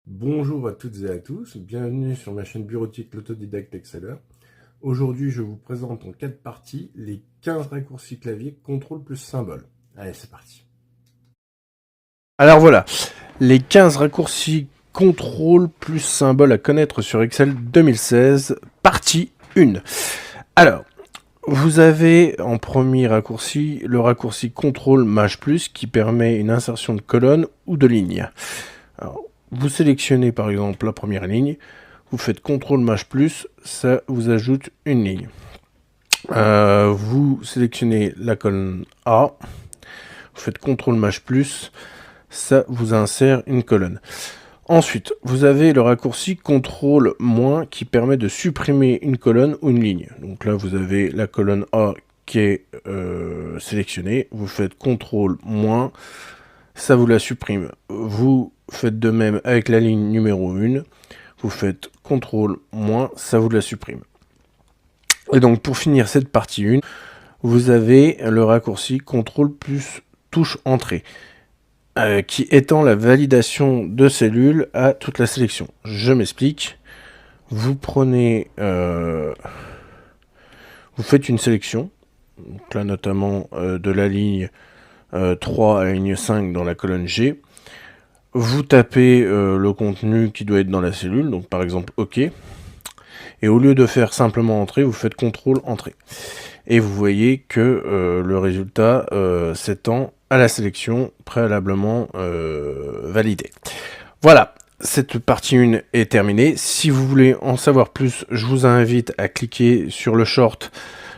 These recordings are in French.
Bonjour à toutes et à tous, bienvenue sur ma chaîne bureautique l'autodidacte Exceller. Aujourd'hui, je vous présente en 4 parties les 15 raccourcis clavier contrôle plus symbole. Allez, c'est parti. Alors voilà, les 15 raccourcis contrôle plus symbole à connaître sur Excel 2016, partie 1. Alors, vous avez en premier raccourci le raccourci contrôle maj plus qui permet une insertion de colonne ou de ligne. Alors, vous sélectionnez par exemple la première ligne, vous faites CTRL maj plus, ça vous ajoute une ligne. Vous sélectionnez la colonne A, vous faites CTRL maj plus, ça vous insère une colonne. Ensuite, vous avez le raccourci CTRL- qui permet de supprimer une colonne ou une ligne. Donc là, vous avez la colonne A qui est sélectionnée, vous faites CTRL-, ça vous la supprime. Vous faites de même avec la ligne numéro 1, vous faites CTRL-, ça vous la supprime. Et donc pour finir cette partie 1, vous avez le raccourci CTRL plus touche entrée, qui étend la validation de cellules à toute la sélection. Je m'explique. Vous prenez, vous faites une sélection, donc là notamment de la ligne 3 à la ligne 5 dans la colonne G. Vous tapez le contenu qui doit être dans la cellule, donc par exemple OK. Et au lieu de faire simplement entrée, vous faites CTRL entrée. Et vous voyez que le résultat s'étend à la sélection préalablement validée. Voilà, cette partie 1 est terminée. Si vous voulez en savoir plus, je vous invite à cliquer sur le short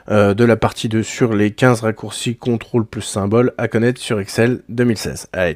de la partie 2 sur les 15 raccourcis contrôle plus symbole à connaître sur Excel 2016. Allez,